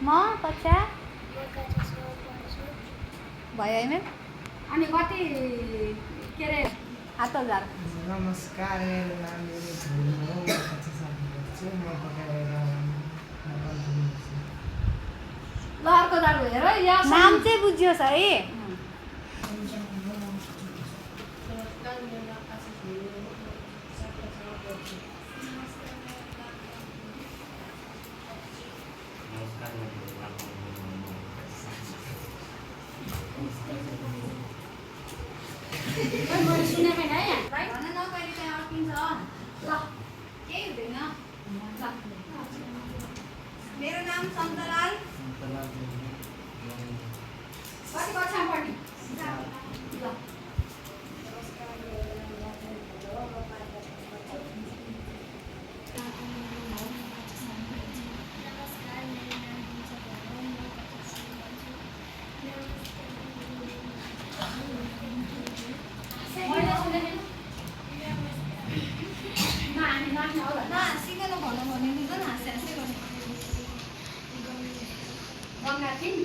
म कक्षा भयो है म्याम। अनि कति के अरे 7000। नमस्कार, मेरो नाम धुन हो। म कक्षा 7 पढ्छु। म पकाएर ल अर्को दाडु हेर या नाम चाहिँ बुझियोस् है। मैले सुनेको होइन है भन न कहिले त्यहाँ अड्किन्छ। ल केही हुँदैन। ल मेरो नाम सन्तलाल। कति कक्षामा पढ्ने ल मैले सुनेको हामी नाच्ने होला न सिकाउनु भनौँ भने बुझ्दैन, हाँस्दै हाँस्दै गर्नु। गङ्गा थिइन्